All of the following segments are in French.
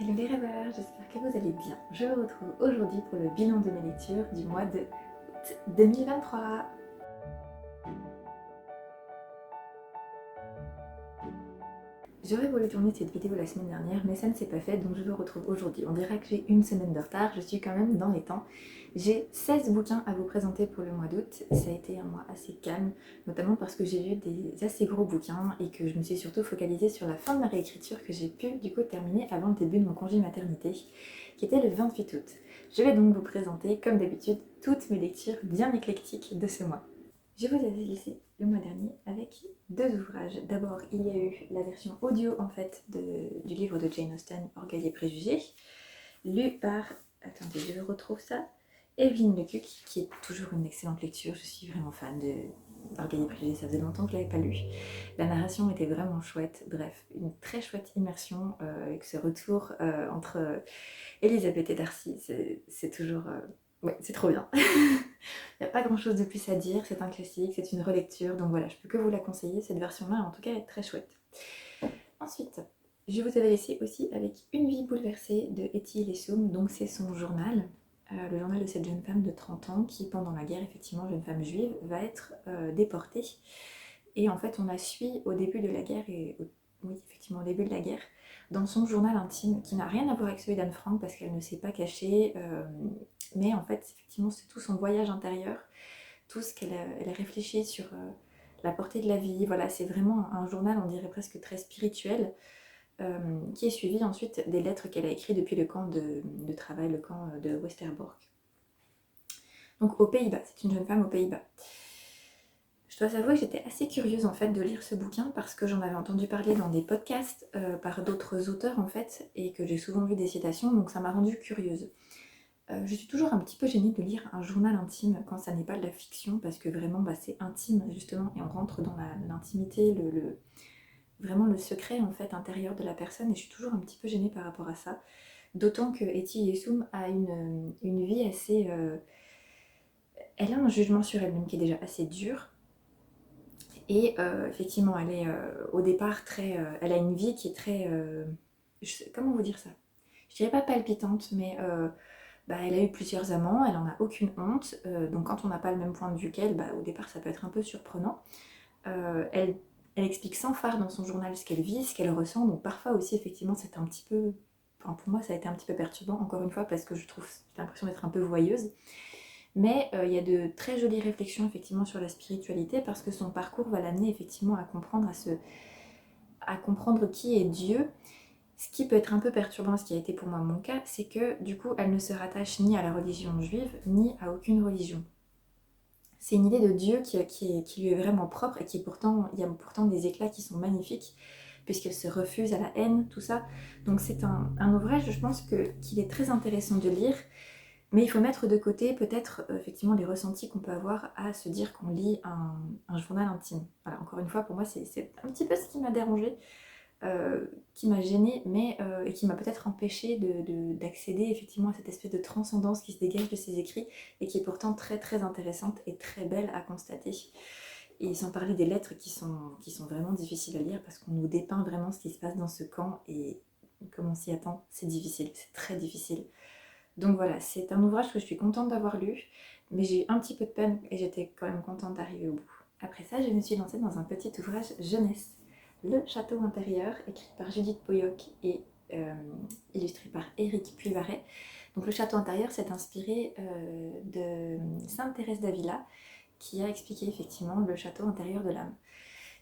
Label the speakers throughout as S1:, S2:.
S1: Hello les rêveurs, j'espère que vous allez bien. Je vous retrouve aujourd'hui pour le bilan de mes lectures du mois de août 2023. J'aurais voulu tourner cette vidéo la semaine dernière, mais ça ne s'est pas fait, donc je vous retrouve aujourd'hui. On dirait que j'ai une semaine de retard, je suis quand même dans les temps. J'ai 16 bouquins à vous présenter pour le mois d'août. Ça a été un mois assez calme, notamment parce que j'ai lu des assez gros bouquins et que je me suis surtout focalisée sur la fin de ma réécriture que j'ai pu du coup terminer avant le début de mon congé maternité, qui était le 28 août. Je vais donc vous présenter, comme d'habitude, toutes mes lectures bien éclectiques de ce mois. Je vous avais laissé le mois dernier avec deux ouvrages. D'abord, il y a eu la version audio en fait du livre de Jane Austen, Orgueil et Préjugés, lu par, attendez, je retrouve ça, Evelyn Lecuq, qui est toujours une excellente lecture. Je suis vraiment fan d'Orgueil et Préjugés, ça faisait longtemps que je ne l'avais pas lu. La narration était vraiment chouette, bref, une très chouette immersion avec ce retour entre Elisabeth et Darcy, c'est toujours... ouais, c'est trop bien. Il n'y a pas grand chose de plus à dire, c'est un classique, c'est une relecture, donc voilà, je peux que vous la conseiller, cette version-là en tout cas est très chouette. Ensuite, je vous avais laissé aussi avec Une vie bouleversée de Etty Hillesum, donc c'est son journal, le journal de cette jeune femme de 30 ans qui, pendant la guerre, effectivement, jeune femme juive, va être déportée. Et en fait, on la suit au début de la guerre, oui, effectivement, au début de la guerre, dans son journal intime, qui n'a rien à voir avec celui d'Anne Frank parce qu'elle ne s'est pas cachée, mais en fait, effectivement, c'est tout son voyage intérieur, tout ce qu'elle a réfléchi sur la portée de la vie. Voilà, c'est vraiment un journal, on dirait presque très spirituel, qui est suivi ensuite des lettres qu'elle a écrites depuis le camp de travail, le camp de Westerbork. Donc aux Pays-Bas, c'est une jeune femme aux Pays-Bas. Je dois avouer que j'étais assez curieuse en fait de lire ce bouquin parce que j'en avais entendu parler dans des podcasts par d'autres auteurs en fait et que j'ai souvent vu des citations, donc ça m'a rendue curieuse. Je suis toujours un petit peu gênée de lire un journal intime quand ça n'est pas de la fiction parce que vraiment c'est intime justement et on rentre dans l'intimité, vraiment le secret en fait intérieur de la personne et je suis toujours un petit peu gênée par rapport à ça. D'autant que Etty Hillesum a une vie assez... elle a un jugement sur elle-même qui est déjà assez dur. Et effectivement, elle est au départ très... elle a une vie qui est très... comment vous dire ça? Je dirais pas palpitante, mais elle a eu plusieurs amants, elle en a aucune honte. Donc quand on n'a pas le même point de vue qu'elle, au départ ça peut être un peu surprenant. Elle explique sans phare dans son journal ce qu'elle vit, ce qu'elle ressent. Donc parfois aussi, effectivement, c'est un petit peu... Enfin, pour moi, ça a été un petit peu perturbant, encore une fois, parce que j'ai l'impression d'être un peu voyeuse. Mais il y a de très jolies réflexions effectivement sur la spiritualité parce que son parcours va l'amener effectivement à comprendre, à comprendre qui est Dieu. Ce qui peut être un peu perturbant, ce qui a été pour moi mon cas, c'est que du coup elle ne se rattache ni à la religion juive ni à aucune religion. C'est une idée de Dieu qui lui est vraiment propre et il y a pourtant des éclats qui sont magnifiques puisqu'elle se refuse à la haine, tout ça. Donc c'est un ouvrage, je pense qu'il est très intéressant de lire. Mais il faut mettre de côté peut-être effectivement les ressentis qu'on peut avoir à se dire qu'on lit un journal intime. Voilà, encore une fois, pour moi, c'est un petit peu ce qui m'a dérangée, qui m'a gênée, mais et qui m'a peut-être empêchée d'accéder effectivement à cette espèce de transcendance qui se dégage de ses écrits et qui est pourtant très très intéressante et très belle à constater. Et sans parler des lettres qui sont vraiment difficiles à lire parce qu'on nous dépeint vraiment ce qui se passe dans ce camp et comme on s'y attend, c'est difficile, c'est très difficile. Donc voilà, c'est un ouvrage que je suis contente d'avoir lu, mais j'ai eu un petit peu de peine et j'étais quand même contente d'arriver au bout. Après ça, je me suis lancée dans un petit ouvrage jeunesse, Le Château intérieur, écrit par Judith Boyoc et illustré par Éric Pulvaret. Donc Le Château intérieur s'est inspiré de Sainte Thérèse d'Avila, qui a expliqué effectivement le château intérieur de l'âme.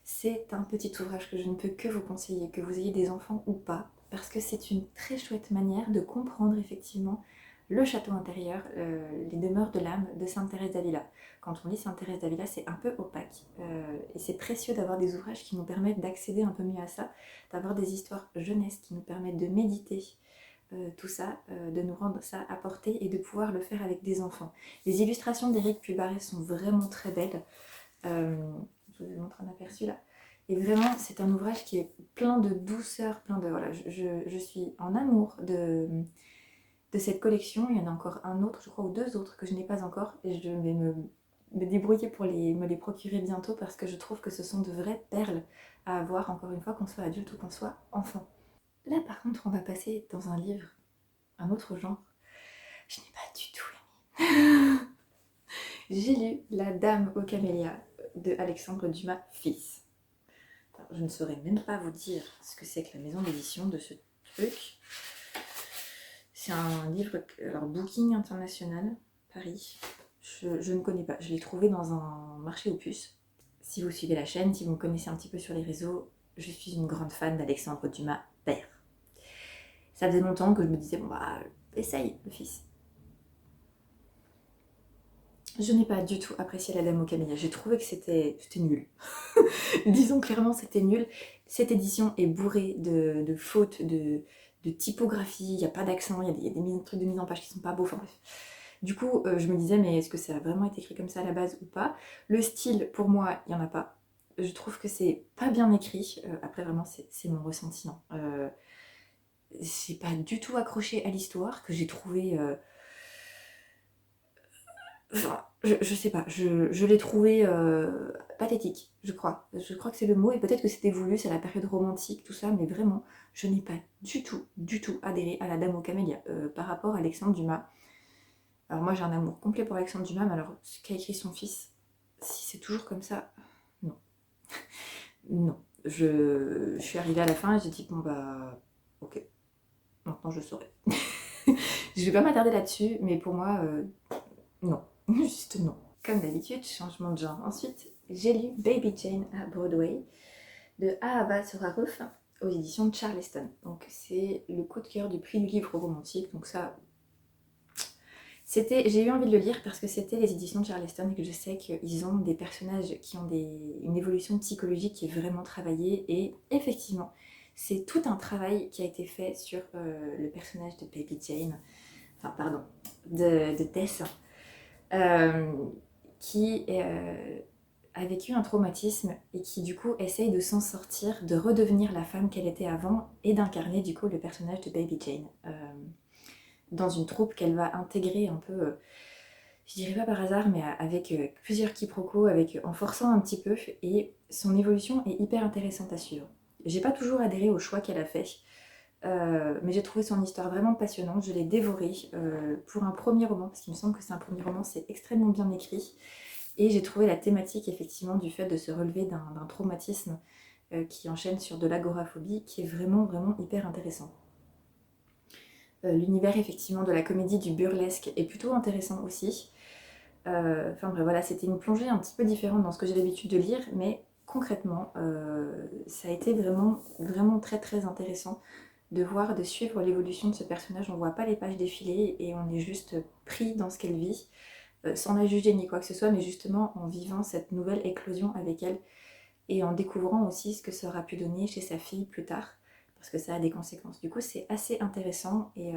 S1: C'est un petit ouvrage que je ne peux que vous conseiller, que vous ayez des enfants ou pas, parce que c'est une très chouette manière de comprendre effectivement le château intérieur, les demeures de l'âme de Sainte Thérèse d'Avila. Quand on lit Sainte Thérèse d'Avila, c'est un peu opaque. Et c'est précieux d'avoir des ouvrages qui nous permettent d'accéder un peu mieux à ça, d'avoir des histoires jeunesse qui nous permettent de méditer tout ça, de nous rendre ça à portée et de pouvoir le faire avec des enfants. Les illustrations d'Éric Pulvaret sont vraiment très belles. Je vous montre un aperçu là. Et vraiment, c'est un ouvrage qui est plein de douceur, plein de... Voilà, je suis en amour de cette collection. Il y en a encore un autre, je crois, ou deux autres que je n'ai pas encore. Et je vais me débrouiller pour me les procurer bientôt parce que je trouve que ce sont de vraies perles à avoir, encore une fois, qu'on soit adulte ou qu'on soit enfant. Là par contre on va passer dans un livre, un autre genre. Je n'ai pas du tout aimé. J'ai lu La Dame aux camélias de Alexandre Dumas fils. Alors, je ne saurais même pas vous dire ce que c'est que la maison d'édition de ce truc. C'est un livre, alors Booking International, Paris. Je ne connais pas, je l'ai trouvé dans un marché aux puces. Si vous suivez la chaîne, si vous me connaissez un petit peu sur les réseaux, je suis une grande fan d'Alexandre Dumas père. Ça faisait longtemps que je me disais, bon bah, essaye le fils. Je n'ai pas du tout apprécié La Dame aux camélias, j'ai trouvé que c'était nul. Disons clairement, c'était nul. Cette édition est bourrée de fautes, de typographie, il n'y a pas d'accent, il y a des trucs de mise en page qui sont pas beaux, enfin bref. Du coup, je me disais, mais est-ce que ça a vraiment été écrit comme ça à la base ou pas? Le style, pour moi, il n'y en a pas. Je trouve que c'est pas bien écrit. Après, vraiment, c'est mon ressenti. Hein. J'ai pas du tout accroché à l'histoire, que j'ai trouvé... Enfin, je sais pas, je l'ai trouvé pathétique, je crois. Je crois que c'est le mot, et peut-être que c'était voulu, c'est la période romantique, tout ça, mais vraiment, je n'ai pas du tout adhéré à La Dame aux camélias par rapport à Alexandre Dumas. Alors moi j'ai un amour complet pour Alexandre Dumas, mais alors ce qu'a écrit son fils, si c'est toujours comme ça, non. Non. Je suis arrivée à la fin et j'ai dit bon bah ok, maintenant je saurai. Je vais pas m'attarder là-dessus, mais pour moi, non. Juste non. Comme d'habitude, changement de genre. Ensuite, j'ai lu Baby Jane à Broadway de Ahava Sorarouf aux éditions de Charleston. Donc c'est le coup de cœur du prix du livre romantique. Donc ça, j'ai eu envie de le lire parce que c'était les éditions de Charleston et que je sais qu'ils ont des personnages qui ont une évolution psychologique qui est vraiment travaillée. Et effectivement, c'est tout un travail qui a été fait sur le personnage de Baby Jane, enfin pardon, de Tess, qui a vécu un traumatisme et qui du coup essaye de s'en sortir, de redevenir la femme qu'elle était avant et d'incarner du coup le personnage de Baby Jane dans une troupe qu'elle va intégrer un peu, je dirais pas par hasard, mais avec plusieurs quiproquos, en forçant un petit peu, et son évolution est hyper intéressante à suivre. J'ai pas toujours adhéré au choix qu'elle a fait, mais j'ai trouvé son histoire vraiment passionnante, je l'ai dévorée pour un premier roman, parce qu'il me semble que c'est un premier roman, c'est extrêmement bien écrit, et j'ai trouvé la thématique effectivement du fait de se relever d'un traumatisme qui enchaîne sur de l'agoraphobie, qui est vraiment vraiment hyper intéressant. L'univers effectivement de la comédie, du burlesque est plutôt intéressant aussi. Enfin bref, voilà, c'était une plongée un petit peu différente dans ce que j'ai l'habitude de lire, mais concrètement, ça a été vraiment, vraiment très très intéressant de voir, de suivre l'évolution de ce personnage. On voit pas les pages défiler et on est juste pris dans ce qu'elle vit, sans la juger ni quoi que ce soit, mais justement en vivant cette nouvelle éclosion avec elle et en découvrant aussi ce que ça aura pu donner chez sa fille plus tard, parce que ça a des conséquences. Du coup, c'est assez intéressant et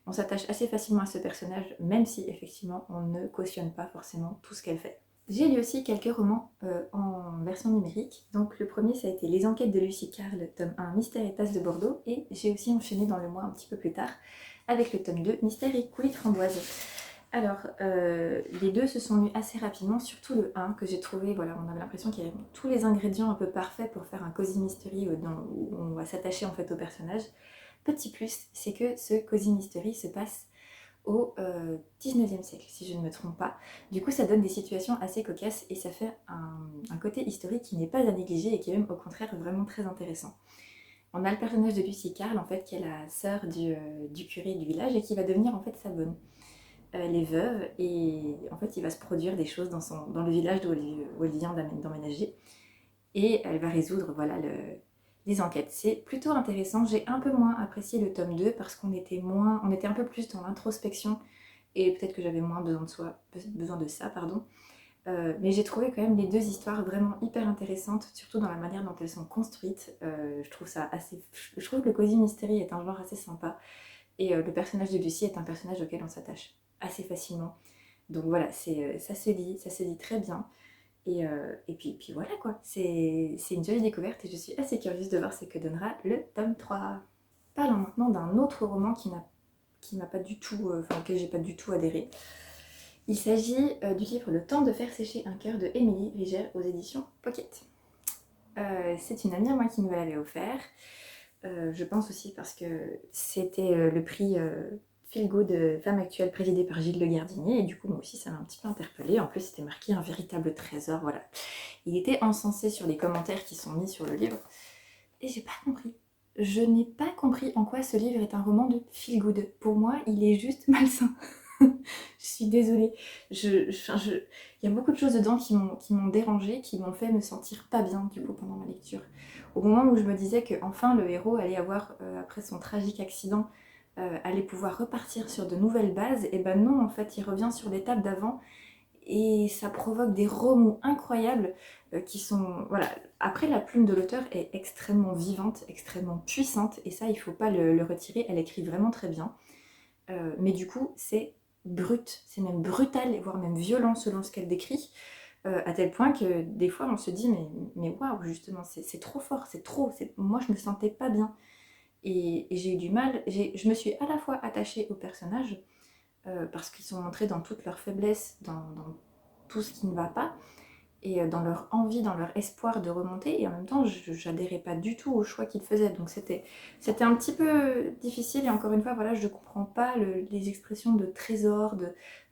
S1: on s'attache assez facilement à ce personnage, même si effectivement on ne cautionne pas forcément tout ce qu'elle fait. J'ai lu aussi quelques romans en version numérique. Donc le premier, ça a été Les Enquêtes de Lucie Carle, tome 1, Mystère et Tasse de Bordeaux. Et j'ai aussi enchaîné dans le mois un petit peu plus tard avec le tome 2, Mystère et Coulis de Framboise. Alors, les deux se sont lus assez rapidement, surtout le 1 que j'ai trouvé, voilà, on avait l'impression qu'il y avait tous les ingrédients un peu parfaits pour faire un cozy mystery où on va s'attacher en fait au personnage. Petit plus, c'est que ce cozy mystery se passe au 19e siècle, si je ne me trompe pas. Du coup, ça donne des situations assez cocasses et ça fait un côté historique qui n'est pas à négliger et qui est même au contraire vraiment très intéressant. On a le personnage de Lucie Carle, en fait, qui est la sœur du curé du village et qui va devenir en fait sa bonne. Elle est veuve et en fait il va se produire des choses dans le village où elle vient d'emménager et elle va résoudre voilà, les enquêtes. C'est plutôt intéressant, j'ai un peu moins apprécié le tome 2 parce on était un peu plus dans l'introspection et peut-être que j'avais moins besoin de ça, pardon. Mais j'ai trouvé quand même les deux histoires vraiment hyper intéressantes, surtout dans la manière dont elles sont construites. Je trouve que le Cozy Mystery est un genre assez sympa et le personnage de Lucie est un personnage auquel on s'attache assez facilement. Donc voilà, ça se lit très bien. Et puis voilà quoi, c'est une jolie découverte et je suis assez curieuse de voir ce que donnera le tome 3. Parlons maintenant d'un autre roman qui m'a pas du tout, auquel j'ai pas du tout adhéré. Il s'agit du livre Le temps de faire sécher un cœur de Émilie Rigère aux éditions Pocket. C'est une amie à moi qui me l'avait offert. Je pense aussi parce que c'était le prix Feel Good Femme Actuelle présidé par Gilles Le Gardinier, et du coup moi aussi ça m'a un petit peu interpellée. En plus c'était marqué un véritable trésor, voilà. Il était encensé sur les commentaires qui sont mis sur le livre, et j'ai pas compris. Je n'ai pas compris en quoi ce livre est un roman de feel good. Pour moi, il est juste malsain. Je suis désolée. Il y a beaucoup de choses dedans qui m'ont dérangée, qui m'ont fait me sentir pas bien du coup pendant ma lecture. Au moment où je me disais que enfin le héros allait avoir, après son tragique accident, allait pouvoir repartir sur de nouvelles bases, et ben non, en fait, il revient sur l'étape d'avant et ça provoque des remous incroyables qui sont... Voilà. Après, la plume de l'auteur est extrêmement vivante, extrêmement puissante, et ça, il faut pas le retirer, elle écrit vraiment très bien. Mais du coup, c'est brut, c'est même brutal, voire même violent selon ce qu'elle décrit, à tel point que des fois, on se dit, mais waouh, justement, c'est trop fort, c'est trop... Moi, je me sentais pas bien. Et j'ai eu du mal, je me suis à la fois attachée aux personnages, parce qu'ils sont montrés dans toute leur faiblesse, dans tout ce qui ne va pas, et dans leur envie, dans leur espoir de remonter, et en même temps, j'adhérais pas du tout au choix qu'ils faisaient, donc c'était un petit peu difficile, et encore une fois, voilà, je comprends pas les expressions de trésor,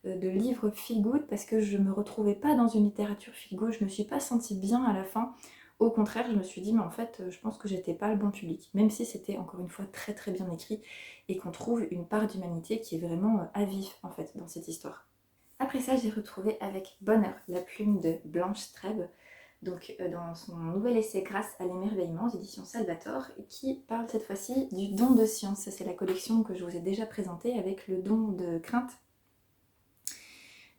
S1: de livres feel good, parce que je me retrouvais pas dans une littérature feel good, je me suis pas sentie bien à la fin. Au contraire, je me suis dit, mais en fait, je pense que j'étais pas le bon public, même si c'était encore une fois très très bien écrit, et qu'on trouve une part d'humanité qui est vraiment à vif, en fait, dans cette histoire. Après ça, j'ai retrouvé avec bonheur la plume de Blanche Strebe, donc dans son nouvel essai Grâce à l'émerveillement, aux éditions Salvator, qui parle cette fois-ci du don de science. C'est la collection que je vous ai déjà présentée avec le don de crainte,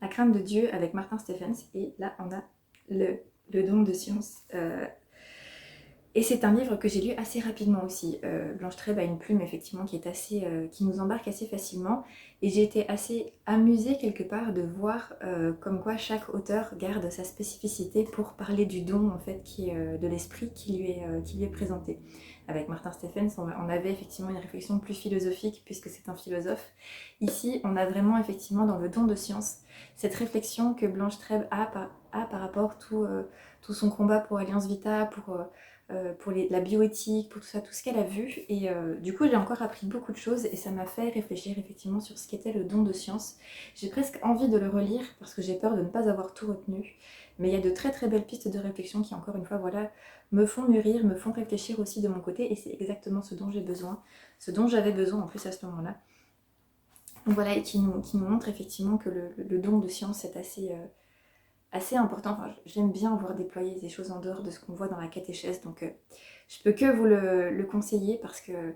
S1: la crainte de Dieu avec Martin Stephens, et là on a le don de science. Et c'est un livre que j'ai lu assez rapidement aussi. Blanche Trèbe a une plume effectivement qui est assez, qui nous embarque assez facilement. Et j'ai été assez amusée quelque part de voir comme quoi chaque auteur garde sa spécificité pour parler du don en fait qui est de l'esprit qui lui est présenté. Avec Martin Stephens, on avait effectivement une réflexion plus philosophique puisque c'est un philosophe. Ici, on a vraiment effectivement dans le don de science cette réflexion que Blanche Trèbe a par rapport à tout son combat pour Alliance Vita, pour la bioéthique, pour tout ça, tout ce qu'elle a vu. Et du coup, j'ai encore appris beaucoup de choses et ça m'a fait réfléchir effectivement sur ce qu'était le don de science. J'ai presque envie de le relire parce que j'ai peur de ne pas avoir tout retenu. Mais il y a de très très belles pistes de réflexion qui, encore une fois, voilà, me font mûrir, me font réfléchir aussi de mon côté. Et c'est exactement ce dont j'ai besoin, ce dont j'avais besoin en plus à ce moment-là. Donc voilà, et qui nous montre effectivement que le don de science est assez important. Enfin, j'aime bien voir déployer des choses en dehors de ce qu'on voit dans la catéchèse, donc je peux que vous le conseiller parce que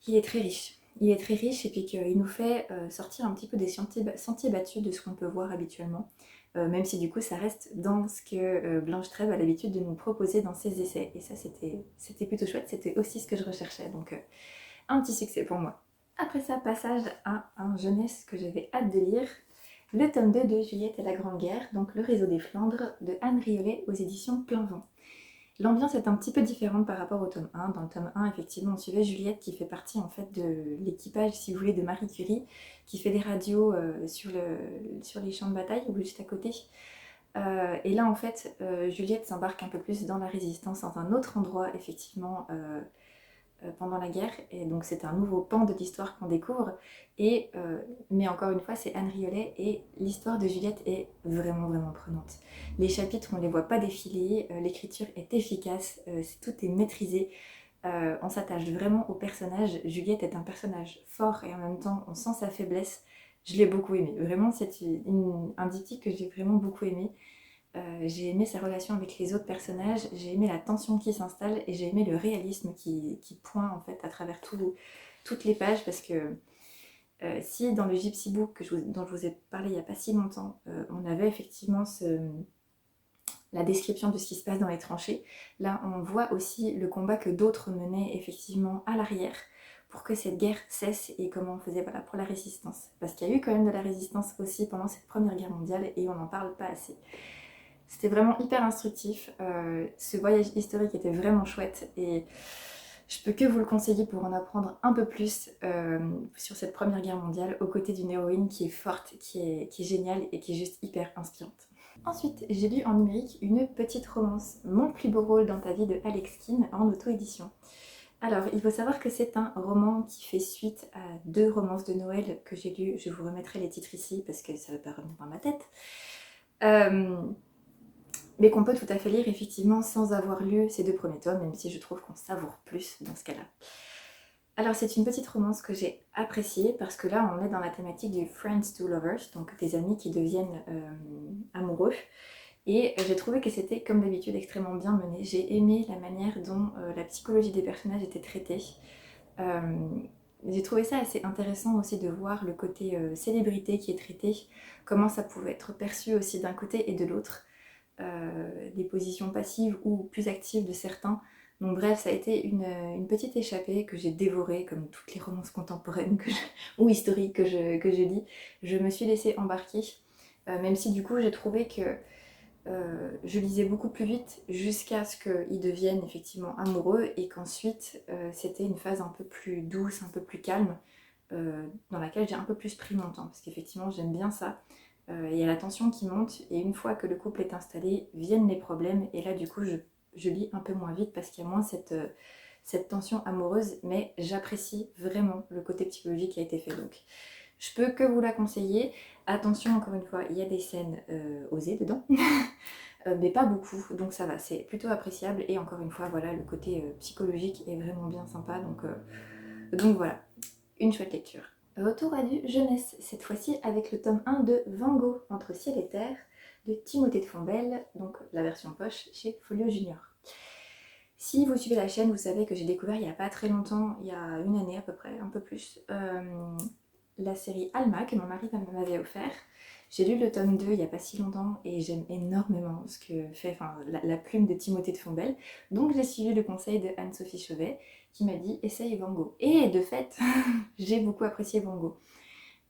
S1: il est très riche. Il est très riche et puis qu'il nous fait sortir un petit peu des sentiers battus de ce qu'on peut voir habituellement, même si du coup ça reste dans ce que Blanche Trèbe a l'habitude de nous proposer dans ses essais. Et ça c'était plutôt chouette, c'était aussi ce que je recherchais, donc un petit succès pour moi. Après ça, passage à un jeunesse que j'avais hâte de lire, le tome 2 de Juliette et la Grande Guerre, donc Le Réseau des Flandres de Anne Riolet aux éditions Plein Vent. L'ambiance est un petit peu différente par rapport au tome 1. Dans le tome 1, effectivement, on suivait Juliette qui fait partie en fait de l'équipage, si vous voulez, de Marie Curie, qui fait des radios sur les champs de bataille ou juste à côté. Et là, en fait, Juliette s'embarque un peu plus dans la résistance, dans un autre endroit, effectivement, pendant la guerre, et donc c'est un nouveau pan de l'histoire qu'on découvre, mais encore une fois c'est Anne Riolet et l'histoire de Juliette est vraiment vraiment prenante. Les chapitres on ne les voit pas défiler, l'écriture est efficace, tout est maîtrisé, on s'attache vraiment au personnage. Juliette est un personnage fort et en même temps on sent sa faiblesse. Je l'ai beaucoup aimé, vraiment c'est un diptyque que j'ai vraiment beaucoup aimé. J'ai aimé sa relation avec les autres personnages, j'ai aimé la tension qui s'installe et j'ai aimé le réalisme qui pointe en fait à travers toutes les pages, parce que si dans le Gypsy Book dont je vous ai parlé il n'y a pas si longtemps, on avait effectivement la description de ce qui se passe dans les tranchées, là on voit aussi le combat que d'autres menaient effectivement à l'arrière pour que cette guerre cesse et comment on faisait voilà, pour la résistance. Parce qu'il y a eu quand même de la résistance aussi pendant cette Première Guerre mondiale et on n'en parle pas assez. C'était vraiment hyper instructif, ce voyage historique était vraiment chouette et je peux que vous le conseiller pour en apprendre un peu plus sur cette Première Guerre mondiale aux côtés d'une héroïne qui est forte, qui est géniale et qui est juste hyper inspirante. Ensuite, j'ai lu en numérique une petite romance, Mon plus beau rôle dans ta vie de Alex Keane en auto-édition. Alors, il faut savoir que c'est un roman qui fait suite à 2 romances de Noël que j'ai lues. Je vous remettrai les titres ici parce que ça ne va pas revenir dans ma tête. Mais qu'on peut tout à fait lire effectivement sans avoir lu ces 2 premiers tomes, même si je trouve qu'on savoure plus dans ce cas-là. Alors c'est une petite romance que j'ai appréciée parce que là on est dans la thématique du Friends to Lovers, donc des amis qui deviennent amoureux. Et j'ai trouvé que c'était comme d'habitude extrêmement bien mené. J'ai aimé la manière dont la psychologie des personnages était traitée. J'ai trouvé ça assez intéressant aussi de voir le côté célébrité qui est traité, comment ça pouvait être perçu aussi d'un côté et de l'autre, des positions passives ou plus actives de certains. Donc bref, ça a été une petite échappée que j'ai dévorée, comme toutes les romances contemporaines ou historiques que je lis. Je me suis laissée embarquer, même si du coup j'ai trouvé que je lisais beaucoup plus vite jusqu'à ce qu'ils deviennent effectivement amoureux et qu'ensuite c'était une phase un peu plus douce, un peu plus calme, dans laquelle j'ai un peu plus pris mon temps parce qu'effectivement j'aime bien ça. Il y a la tension qui monte et une fois que le couple est installé, viennent les problèmes et là du coup je lis un peu moins vite parce qu'il y a moins cette tension amoureuse, mais j'apprécie vraiment le côté psychologique qui a été fait. Donc je peux que vous la conseiller. Attention, encore une fois, il y a des scènes osées dedans, mais pas beaucoup, donc ça va, c'est plutôt appréciable. Et encore une fois, voilà, le côté psychologique est vraiment bien sympa, donc voilà, une chouette lecture. Retour à du jeunesse, cette fois-ci avec le tome 1 de Van Gogh, Entre ciel et terre, de Timothée de Fombelle, donc la version poche chez Folio Junior. Si vous suivez la chaîne, vous savez que j'ai découvert il n'y a pas très longtemps, il y a une année à peu près, un peu plus, la série Alma que mon mari m'avait offert. J'ai lu le tome 2 il n'y a pas si longtemps et j'aime énormément ce que fait la plume de Timothée de Fombelle. Donc j'ai suivi le conseil de Anne-Sophie Chauvet qui m'a dit essaye Van Gogh. Et de fait, j'ai beaucoup apprécié Van Gogh.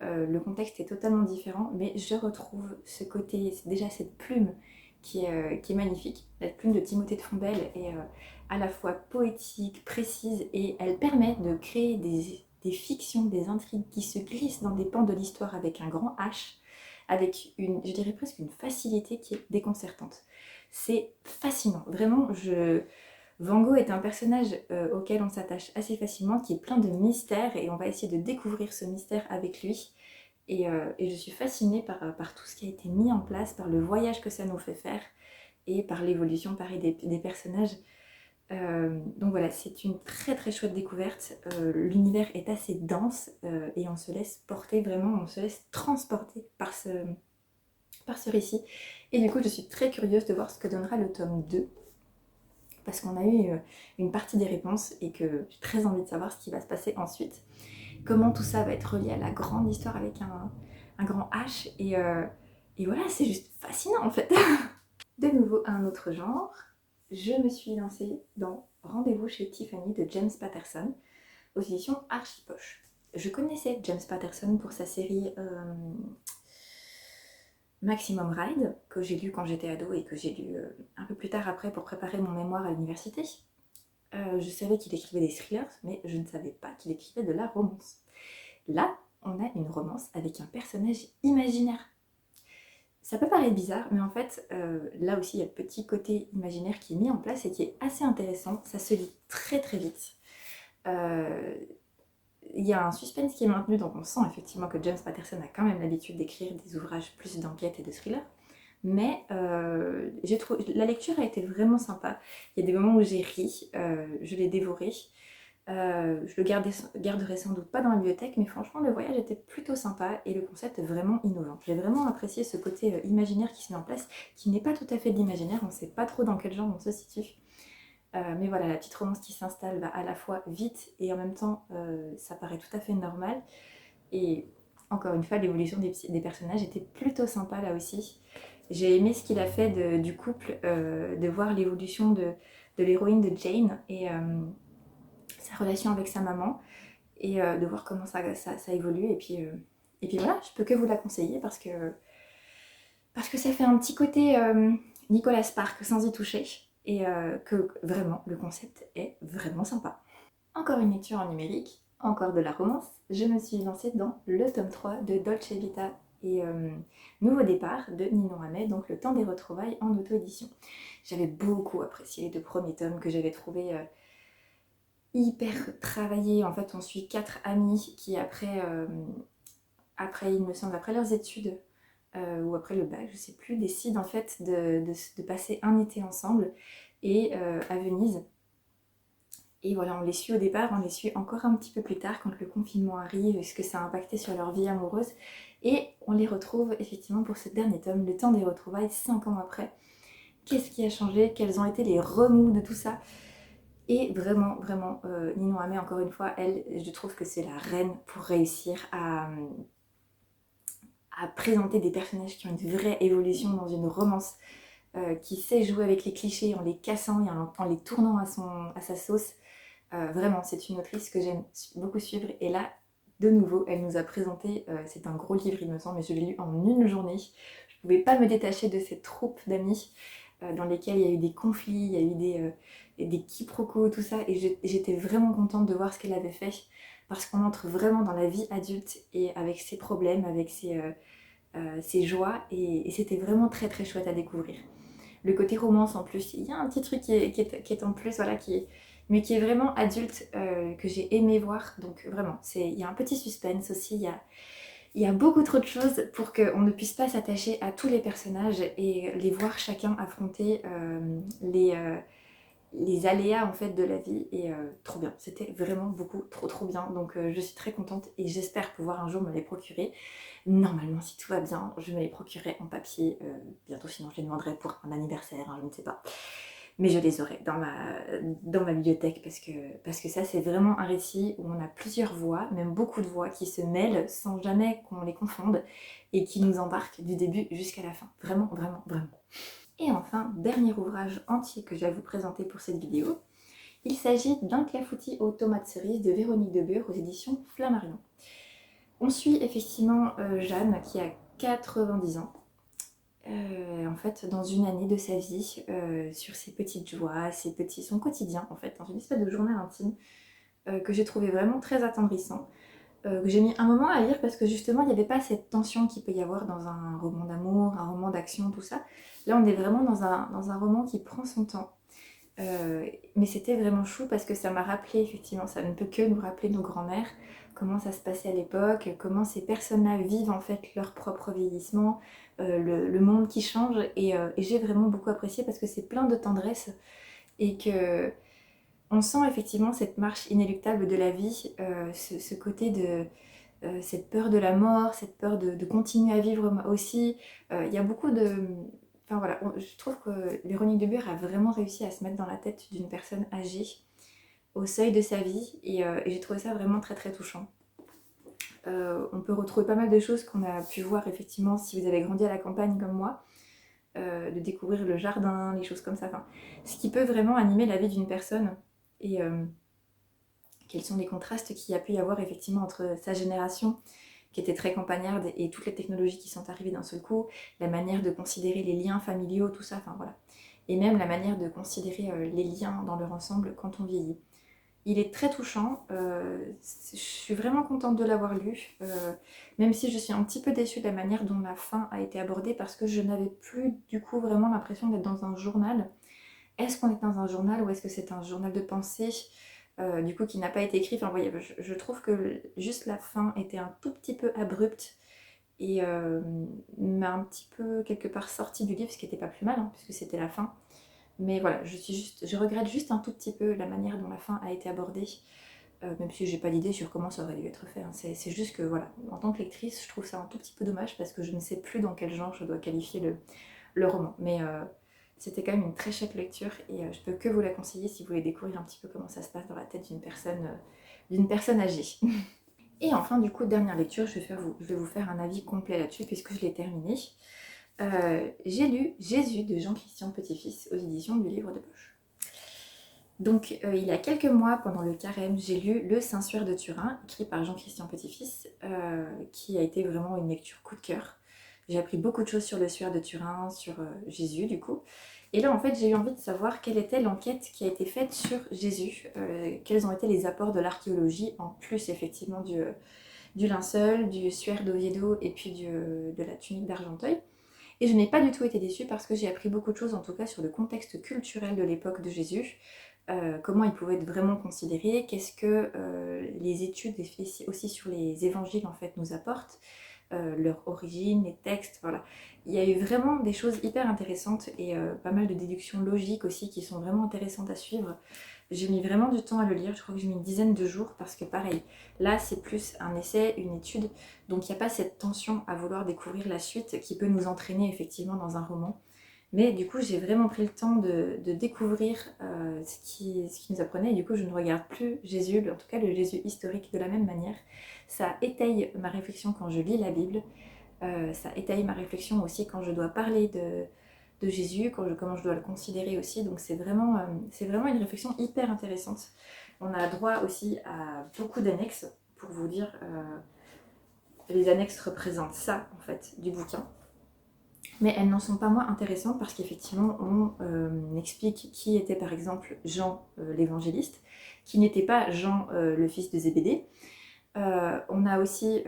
S1: Le contexte est totalement différent, mais je retrouve ce côté, déjà cette plume qui est magnifique. La plume de Timothée de Fombelle est à la fois poétique, précise, et elle permet de créer des fictions, des intrigues qui se glissent dans des pans de l'histoire avec un grand H, avec je dirais presque une facilité qui est déconcertante. C'est fascinant, vraiment, Van Gogh est un personnage auquel on s'attache assez facilement, qui est plein de mystères et on va essayer de découvrir ce mystère avec lui. Et je suis fascinée par tout ce qui a été mis en place, par le voyage que ça nous fait faire et par l'évolution pareil des personnages. Donc voilà, c'est une très très chouette découverte. L'univers est assez dense et on se laisse porter vraiment, on se laisse transporter par ce récit. Et du coup, je suis très curieuse de voir ce que donnera le tome 2 parce qu'on a eu une partie des réponses et que j'ai très envie de savoir ce qui va se passer ensuite. Comment tout ça va être relié à la grande histoire avec un grand H. Et voilà, c'est juste fascinant en fait. De nouveau, un autre genre, je me suis lancée dans Rendez-vous chez Tiffany de James Patterson aux éditions Archipoche. Je connaissais James Patterson pour sa série Maximum Ride, que j'ai lu quand j'étais ado et que j'ai lu un peu plus tard après pour préparer mon mémoire à l'université. Je savais qu'il écrivait des thrillers, mais je ne savais pas qu'il écrivait de la romance. Là, on a une romance avec un personnage imaginaire. Ça peut paraître bizarre, mais en fait, là aussi, il y a le petit côté imaginaire qui est mis en place et qui est assez intéressant. Ça se lit très très vite. Il y a un suspense qui est maintenu, donc on sent effectivement que James Patterson a quand même l'habitude d'écrire des ouvrages plus d'enquête et de thriller. Mais la lecture a été vraiment sympa. Il y a des moments où j'ai ri, je l'ai dévoré. Je le garderai sans doute pas dans la bibliothèque, mais franchement, le voyage était plutôt sympa et le concept est vraiment innovant. J'ai vraiment apprécié ce côté imaginaire qui se met en place, qui n'est pas tout à fait de l'imaginaire, on ne sait pas trop dans quel genre on se situe. Mais voilà, la petite romance qui s'installe va à la fois vite et en même temps, ça paraît tout à fait normal. Et encore une fois, l'évolution des personnages était plutôt sympa là aussi. J'ai aimé ce qu'il a fait du couple, de voir l'évolution de l'héroïne de Jane et sa relation avec sa maman et de voir comment ça évolue. Et puis voilà, je peux que vous la conseiller parce que ça fait un petit côté Nicolas Spark sans y toucher et que vraiment le concept est vraiment sympa. Encore une lecture en numérique, encore de la romance. Je me suis lancée dans le tome 3 de Dolce Vita et Nouveau départ de Ninon Hamet, donc le temps des retrouvailles en auto-édition. J'avais beaucoup apprécié les 2 premiers tomes que j'avais trouvés hyper travaillé. En fait, on suit 4 amis qui après, il me semble, après leurs études, ou après le bac, je sais plus, décident en fait de passer un été ensemble et à Venise. Et voilà, on les suit au départ, on les suit encore un petit peu plus tard quand le confinement arrive, est-ce que ça a impacté sur leur vie amoureuse. Et on les retrouve effectivement pour ce dernier tome, le temps des retrouvailles 5 ans après. Qu'est-ce qui a changé? Quels ont été les remous de tout ça? Et vraiment, vraiment, Ninon Hamé, encore une fois, elle, je trouve que c'est la reine pour réussir à présenter des personnages qui ont une vraie évolution dans une romance, qui sait jouer avec les clichés en les cassant et en les tournant à sa sauce. Vraiment, c'est une autrice que j'aime beaucoup suivre. Et là, de nouveau, elle nous a présenté, c'est un gros livre il me semble, mais je l'ai lu en une journée. Je ne pouvais pas me détacher de cette troupe d'amis dans lesquels il y a eu des conflits, il y a eu des quiproquos, tout ça. Et j'étais vraiment contente de voir ce qu'elle avait fait. Parce qu'on entre vraiment dans la vie adulte et avec ses problèmes, avec ses joies. Et c'était vraiment très très chouette à découvrir. Le côté romance en plus, il y a un petit truc qui est en plus, voilà, mais qui est vraiment adulte, que j'ai aimé voir. Donc vraiment, il y a un petit suspense aussi, il y a beaucoup trop de choses pour qu'on ne puisse pas s'attacher à tous les personnages et les voir chacun affronter les aléas en fait de la vie. Et trop bien, c'était vraiment beaucoup trop bien. Donc je suis très contente et j'espère pouvoir un jour me les procurer. Normalement, si tout va bien, je me les procurerai en papier bientôt, sinon je les demanderai pour un anniversaire, hein, je ne sais pas. Mais je les aurai dans ma bibliothèque parce que ça, c'est vraiment un récit où on a plusieurs voix, même beaucoup de voix qui se mêlent sans jamais qu'on les confonde et qui nous embarquent du début jusqu'à la fin. Vraiment, vraiment, vraiment. Et enfin, dernier ouvrage entier que j'ai à vous présenter pour cette vidéo. Il s'agit d'un clafoutis aux tomates cerises de Véronique Debeure aux éditions Flammarion. On suit effectivement Jeanne qui a 90 ans, en fait, dans une année de sa vie, sur ses petites joies, son quotidien, en fait, dans une espèce de journal intime que j'ai trouvé vraiment très attendrissant, que j'ai mis un moment à lire parce que justement, il n'y avait pas cette tension qu'il peut y avoir dans un roman d'amour, un roman d'action, tout ça. Là, on est vraiment dans un roman qui prend son temps. Mais c'était vraiment chou parce que ça m'a rappelé, effectivement, ça ne peut que nous rappeler nos grands-mères, comment ça se passait à l'époque, comment ces personnes-là vivent en fait leur propre vieillissement, le monde qui change. Et j'ai vraiment beaucoup apprécié parce que c'est plein de tendresse et que on sent effectivement cette marche inéluctable de la vie, ce côté de cette peur de la mort, cette peur de continuer à vivre aussi. Il y a beaucoup de... Enfin voilà, je trouve que Véronique Debeure a vraiment réussi à se mettre dans la tête d'une personne âgée au seuil de sa vie et j'ai trouvé ça vraiment très très touchant. On peut retrouver pas mal de choses qu'on a pu voir effectivement si vous avez grandi à la campagne comme moi, de découvrir le jardin, les choses comme ça, enfin, ce qui peut vraiment animer la vie d'une personne et quels sont les contrastes qu'il y a pu y avoir effectivement entre sa génération qui était très campagnarde et toutes les technologies qui sont arrivées d'un seul coup, la manière de considérer les liens familiaux, tout ça, enfin voilà. Et même la manière de considérer les liens dans leur ensemble quand on vieillit. Il est très touchant, je suis vraiment contente de l'avoir lu, même si je suis un petit peu déçue de la manière dont la fin a été abordée parce que je n'avais plus du coup vraiment l'impression d'être dans un journal. Est-ce qu'on est dans un journal ou est-ce que c'est un journal de pensée du coup qui n'a pas été écrit? Enfin, voyez, je trouve que juste la fin était un tout petit peu abrupte et m'a un petit peu quelque part sortie du livre, ce qui n'était pas plus mal, hein, puisque c'était la fin. Mais voilà, je regrette juste un tout petit peu la manière dont la fin a été abordée, même si j'ai pas d'idée sur comment ça aurait dû être fait, hein. C'est juste que voilà, en tant que lectrice, je trouve ça un tout petit peu dommage parce que je ne sais plus dans quel genre je dois qualifier le roman. Mais c'était quand même une très chouette lecture et je peux que vous la conseiller si vous voulez découvrir un petit peu comment ça se passe dans la tête d'une personne âgée. Et enfin, du coup, dernière lecture, je vais vous faire un avis complet là-dessus puisque je l'ai terminé. J'ai lu Jésus de Jean-Christian Petit-Fils aux éditions du Livre de Poche. Donc, il y a quelques mois, pendant le carême, j'ai lu Le Saint-Suaire de Turin, écrit par Jean-Christian Petit-Fils, qui a été vraiment une lecture coup de cœur. J'ai appris beaucoup de choses sur le Suaire de Turin, sur Jésus, du coup. Et là, en fait, j'ai eu envie de savoir quelle était l'enquête qui a été faite sur Jésus, quels ont été les apports de l'archéologie, en plus, effectivement, du linceul, du Suaire d'Oviedo et puis de la tunique d'Argenteuil. Et je n'ai pas du tout été déçue parce que j'ai appris beaucoup de choses, en tout cas, sur le contexte culturel de l'époque de Jésus, comment ils pouvaient être vraiment considérés, qu'est-ce que les études aussi sur les évangiles en fait nous apportent, leur origine, les textes, voilà. Il y a eu vraiment des choses hyper intéressantes et pas mal de déductions logiques aussi qui sont vraiment intéressantes à suivre. J'ai mis vraiment du temps à le lire, je crois que j'ai mis une dizaine de jours parce que pareil, là c'est plus un essai, une étude, donc il n'y a pas cette tension à vouloir découvrir la suite qui peut nous entraîner effectivement dans un roman. Mais du coup j'ai vraiment pris le temps de découvrir ce qui nous apprenait et du coup je ne regarde plus Jésus, en tout cas le Jésus historique de la même manière. Ça étaye ma réflexion quand je lis la Bible, ça étaye ma réflexion aussi quand je dois parler de Jésus, comment je dois le considérer aussi. Donc c'est vraiment une réflexion hyper intéressante. On a droit aussi à beaucoup d'annexes, pour vous dire, les annexes représentent ça en fait du bouquin. Mais elles n'en sont pas moins intéressantes parce qu'effectivement on explique qui était par exemple Jean l'évangéliste, qui n'était pas Jean le fils de Zébédée. On a aussi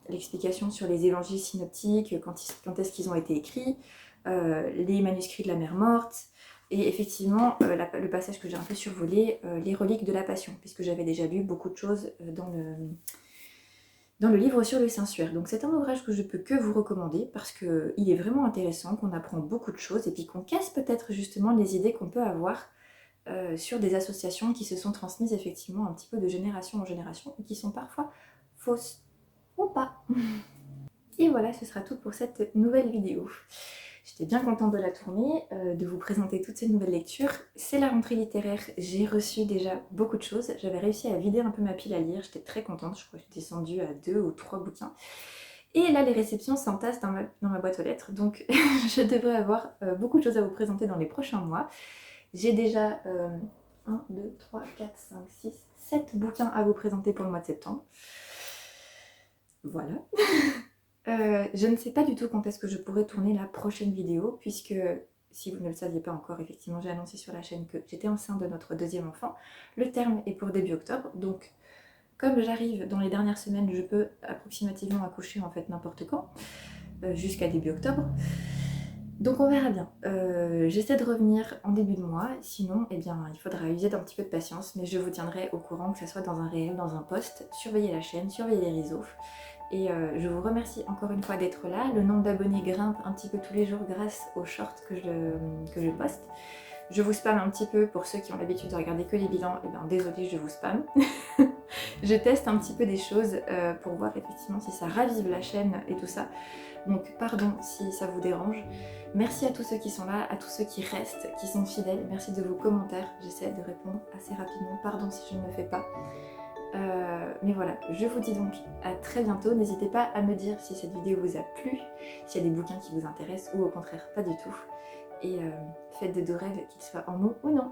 S1: l'explication sur les évangiles synoptiques, quand est-ce qu'ils ont été écrits, les manuscrits de la mer morte, et effectivement le passage que j'ai un peu survolé, les reliques de la Passion, puisque j'avais déjà lu beaucoup de choses dans le livre sur le Saint-Suaire. Donc c'est un ouvrage que je peux que vous recommander, parce qu'il est vraiment intéressant, qu'on apprend beaucoup de choses, et puis qu'on casse peut-être justement les idées qu'on peut avoir sur des associations qui se sont transmises effectivement un petit peu de génération en génération, et qui sont parfois fausses ou pas. Et voilà, ce sera tout pour cette nouvelle vidéo. J'étais bien contente de la tourner, de vous présenter toutes ces nouvelles lectures. C'est la rentrée littéraire, j'ai reçu déjà beaucoup de choses. J'avais réussi à vider un peu ma pile à lire, j'étais très contente, je crois que j'ai descendu à 2 ou 3 bouquins. Et là, les réceptions s'entassent dans ma boîte aux lettres, donc je devrais avoir beaucoup de choses à vous présenter dans les prochains mois. J'ai déjà 1, 2, 3, 4, 5, 6, 7 bouquins à vous présenter pour le mois de septembre. Voilà. Je ne sais pas du tout quand est-ce que je pourrai tourner la prochaine vidéo, puisque, si vous ne le saviez pas encore, effectivement, j'ai annoncé sur la chaîne que j'étais enceinte de notre deuxième enfant. Le terme est pour début octobre, donc comme j'arrive dans les dernières semaines, je peux approximativement accoucher en fait n'importe quand, jusqu'à début octobre. Donc on verra bien. J'essaie de revenir en début de mois, sinon eh bien, il faudra user d'un petit peu de patience, mais je vous tiendrai au courant, que ce soit dans un réel, dans un post. Surveillez la chaîne, surveillez les réseaux. Et je vous remercie encore une fois d'être là. Le nombre d'abonnés grimpe un petit peu tous les jours grâce aux shorts que je poste. Je vous spamme un petit peu pour ceux qui ont l'habitude de regarder que les bilans. Et bien désolé, je vous spamme. Je teste un petit peu des choses pour voir effectivement si ça ravive la chaîne et tout ça. Donc pardon si ça vous dérange. Merci à tous ceux qui sont là, à tous ceux qui restent, qui sont fidèles. Merci de vos commentaires. J'essaie de répondre assez rapidement. Pardon si je ne le fais pas. Mais voilà, je vous dis donc à très bientôt. N'hésitez pas à me dire si cette vidéo vous a plu, s'il y a des bouquins qui vous intéressent ou au contraire pas du tout. Et faites de doux rêves, qu'ils soient en mots ou non.